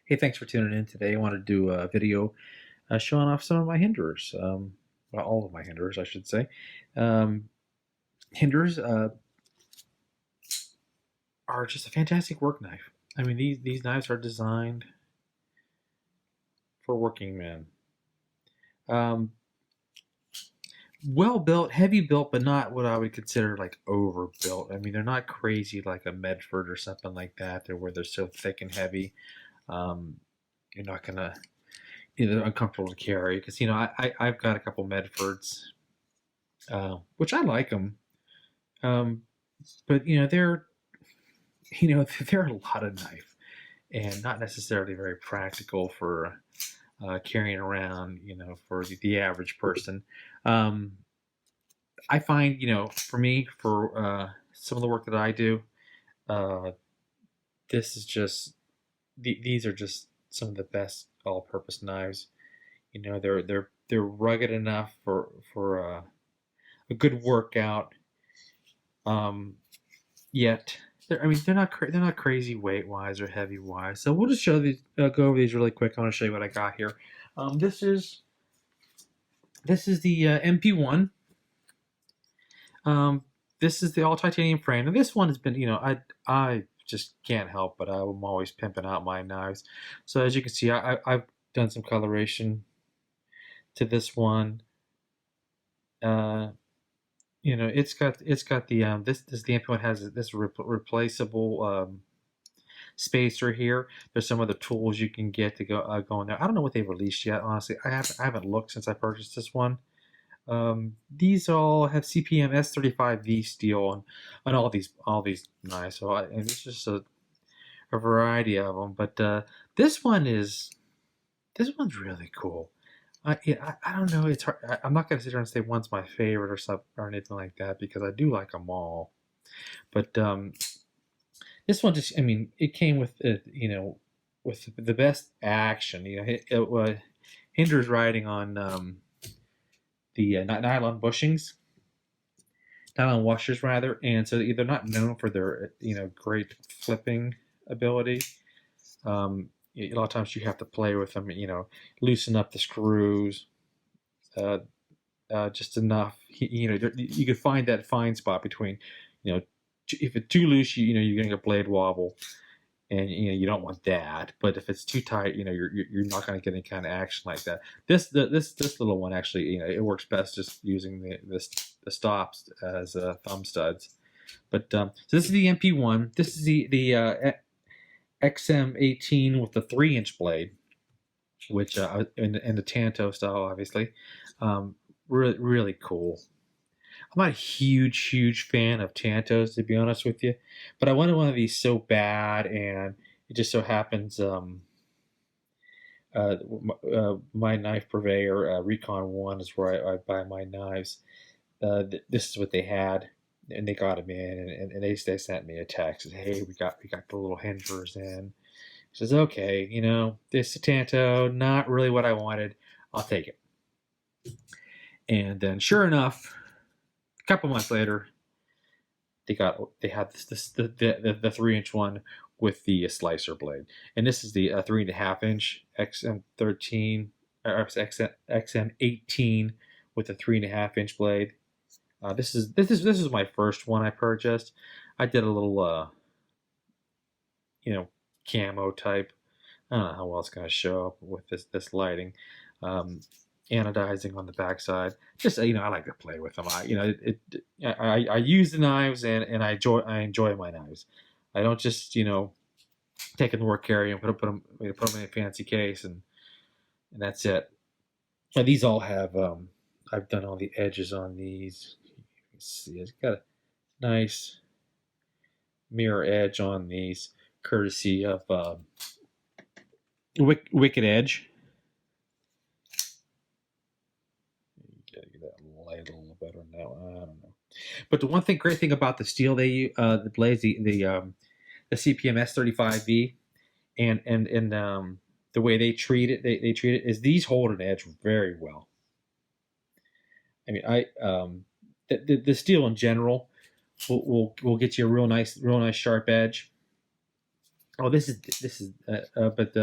Hey, thanks for tuning in today. I want to do a video showing off some of my Hinderers. Well, all of my Hinderers, I should say. Um, Hinderers are just a fantastic work knife. I mean, these knives are designed for working men. Um, well built, heavy built, but not what I would consider like overbuilt. I mean, they're not crazy like a Medford or something like that. They're where they're so thick and heavy. Um, you're not gonna, they're uncomfortable to carry because I've got a couple Medfords, which I like them. Um, but they're a lot of knife and not necessarily very practical for carrying around. For the average person. Um, I find for me for some of the work that I do, uh, this is just these are just some of the best all-purpose knives. They're rugged enough for a good workout. Um, Yet they're not crazy weight wise or heavy wise. So we'll just go over these really quick. I want to show you what I got here. Um, this is this is the MP1. Um, this is the all titanium frame, and this one has been I just can't help but I'm always pimping out my knives. So as you can see, I've done some coloration to this one. Uh, it's got the this the MP1 has this replaceable spacer here. There's some other tools you can get to go in there. I don't know what they've released yet. Honestly, I haven't looked since I purchased this one. These all have CPM S35V steel on all these knives. And it's just a variety of them. But this one's really cool. I don't know. It's hard. I'm not gonna sit here and say one's my favorite or something or anything like that because I do like them all. But this one just, I mean, it came with the best action. Hinder's riding on the nylon bushings, nylon washers rather, and so they're not known for their great flipping ability. A lot of times you have to play with them, loosen up the screws, uh, just enough. You can find that fine spot between, you know, if it's too loose, you're gonna get blade wobble, and you don't want that. But if it's too tight, you're not going to get any kind of action like that. This little one actually, it works best just using the stops as thumb studs. But so this is the MP1. This is the XM18 with the 3-inch blade, which in the Tanto style, obviously, really cool. I'm not a huge fan of Tantos, to be honest with you, but I wanted one of these so bad, and it just so happens my knife purveyor, Recon One, is where I buy my knives. This is what they had, and they got them in, and they sent me a text. Said, hey, we got the little hingers in. Says, okay, this Tanto, not really what I wanted. I'll take it. And then, sure enough, a couple months later, they had the 3-inch one with the slicer blade, and this is the 3.5-inch XM13 or XM18 with a 3.5-inch blade. This is my first one I purchased. I did a little you know camo type. I don't know how well it's going to show up with this lighting. Um, Anodizing on the backside. Just I like to play with them. I use the knives and I enjoy my knives. I don't just take them to work carry and put them in a fancy case and that's it. And these all have I've done all the edges on these. You can see it's got a nice mirror edge on these, courtesy of Wicked Edge. Gotta get that light a little better on that one. I don't know. But the great thing about the steel the blades, the CPM S35V, and the way they treat it, they treat it is these hold an edge very well. I mean, the steel in general will get you a real nice sharp edge. Oh, but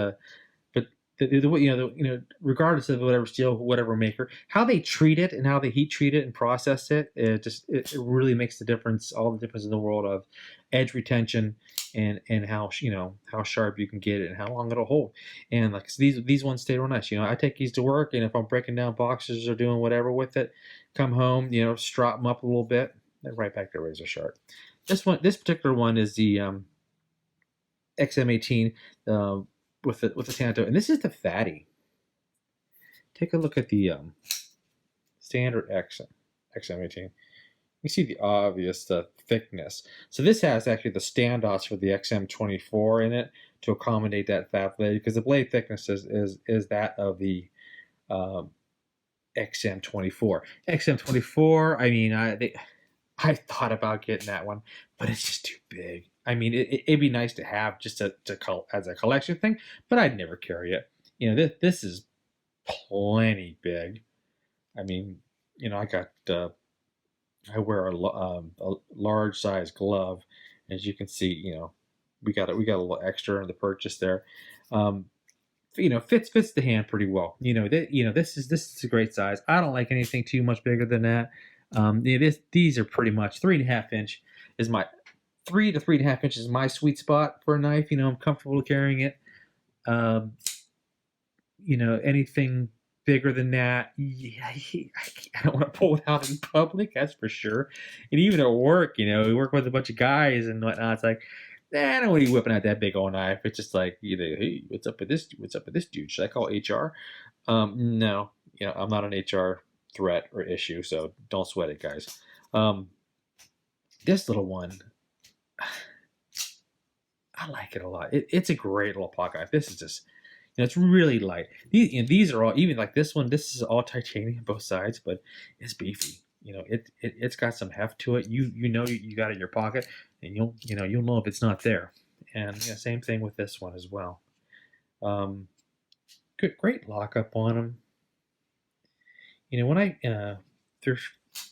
regardless of whatever steel, whatever maker, how they treat it and how they heat treat it and process it, it really makes the difference, all the difference in the world of edge retention and how how sharp you can get it and how long it'll hold. And like so these ones stay real nice. I take these to work, and if I'm breaking down boxes or doing whatever with it, come home, strop them up a little bit, then right back to razor sharp. This particular one is the XM18 uh, with the Tanto, and this is the fatty. Take a look at the standard XM18. You see the obvious thickness. So this has actually the standoffs for the XM24 in it to accommodate that fat blade, because the blade thickness is that of the um, XM24. XM24. I mean, I thought about getting that one, but it's just too big. I mean, it'd be nice to have just as a collection thing, but I'd never carry it. This is plenty big. I mean, I wear a large size glove, as you can see. We got a little extra in the purchase there. Um, fits the hand pretty well. This is a great size. I don't like anything too much bigger than that. These are pretty much 3.5 inch is my 3 to 3.5 inches is my sweet spot for a knife. I'm comfortable carrying it. Um, Anything bigger than that, yeah, I don't want to pull it out in public. That's for sure. And even at work, we work with a bunch of guys and whatnot. It's like, I don't want you whipping out that big old knife. It's just like, hey, what's up with this? What's up with this dude? Should I call HR? No, I'm not an HR threat or issue, so don't sweat it, guys. This little one, I like it a lot. It's a great little pocket knife. This is just, it's really light. These are all, even like this one. This is all titanium both sides, but it's beefy. It's got some heft to it. You got it in your pocket, and you'll know if it's not there. And same thing with this one as well. Great lockup on them. When there's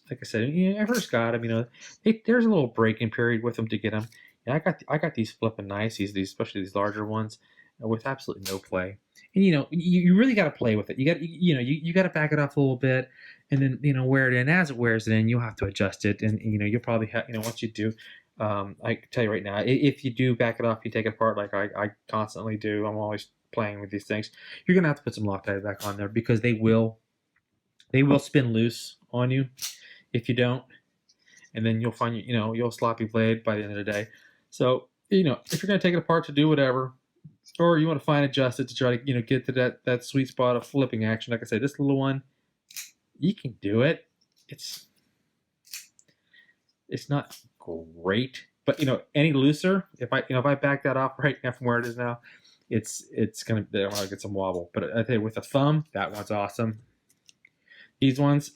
like I said, I first got them. There's a little break-in period with them to get them. I got these flipping nice. These especially these larger ones with absolutely no play. And you really got to play with it. You got to back it off a little bit, and then wear it in. As it wears it in, you'll have to adjust it, and you'll probably have once you do. I can tell you right now, if you do back it off, you take it apart like I constantly do. I'm always playing with these things. You're gonna have to put some Loctite back on there, because they will spin loose on you if you don't, and then you'll find you'll sloppy blade by the end of the day. So if you're gonna take it apart to do whatever, or you want to fine adjust it to try to get to that sweet spot of flipping action, like I said, this little one, you can do it. It's not great, but any looser, if I back that off right now from where it is now, it's gonna get some wobble. But I tell you, with a thumb, that one's awesome. These ones,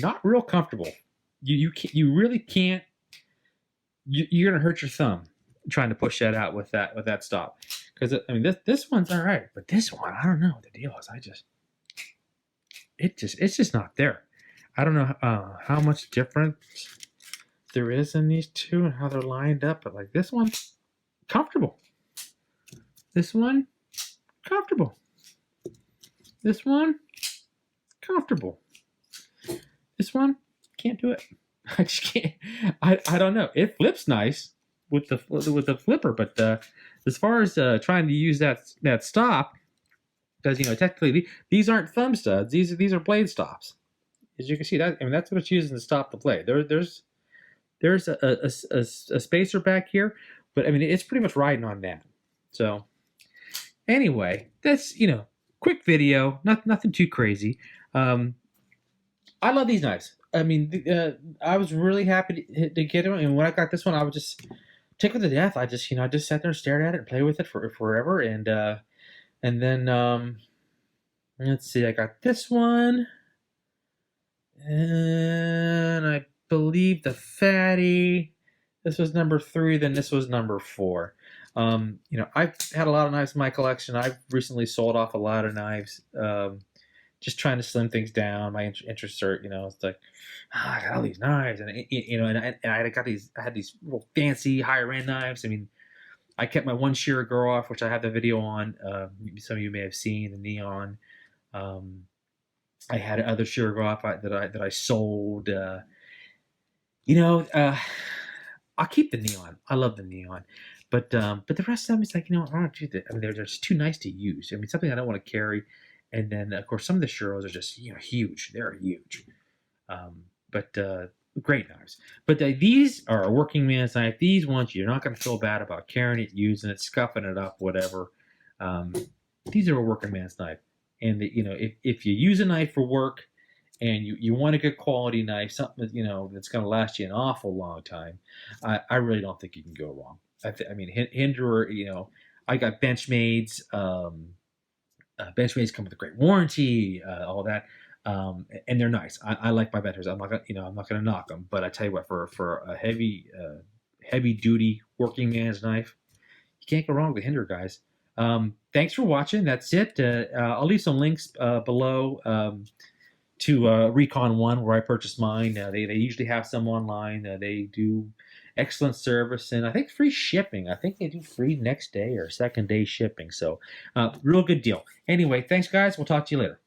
not real comfortable. You really can't. You're gonna hurt your thumb trying to push that out with that stop, because this one's all right, but this one, I don't know what the deal is. It's just not there. I don't know how much difference there is in these two and how they're lined up, but like this one, comfortable. This one, comfortable. This one, comfortable. This one, can't do it. I just can't. I don't know. It flips nice with the flipper, but as far as trying to use that stop, because technically these aren't thumb studs. These are blade stops. As you can see, that's what it's using to stop the blade. There's a spacer back here, but it's pretty much riding on that. So anyway, that's quick video, nothing too crazy. I love these knives. I was really happy to get them, and when I got this one, I was just tickled to death. I just sat there and stared at it and played with it for forever, and then let's see, I got this one, and I believe the fatty. This was number 3. Then this was number 4. I've had a lot of knives in my collection. I've recently sold off a lot of knives. Just trying to slim things down. My interests are, it's like, I got all these knives, and and I had these real fancy higher end knives. I kept my one shearer go off, which I have the video on. Some of you may have seen the neon. Um, I had other shearer go off that I sold. You know, I'll keep the neon. I love the neon, but the rest of them, it's like, I don't do that. I mean, they're just too nice to use. I mean, something I don't want to carry. And then of course some of the Shuros are just huge. They're huge, but great knives. But these are a working man's knife. These ones you're not going to feel bad about carrying it, using it, scuffing it up, whatever. Um, these are a working man's knife. And if you use a knife for work and you want a good quality knife, something that's going to last you an awful long time, I really don't think you can go wrong. I mean, Hinderer, I got Benchmades. Benchmades come with a great warranty, all that, and they're nice. I like my Benchmades. I'm not gonna knock them, but I tell you what, for a heavy duty working man's knife, you can't go wrong with the Hinderer, guys. Thanks for watching. That's it. I'll leave some links below. To Recon One, where I purchased mine. They usually have some online. They do excellent service, and I think free shipping. I think they do free next day or second day shipping. So real good deal. Anyway, thanks guys. We'll talk to you later.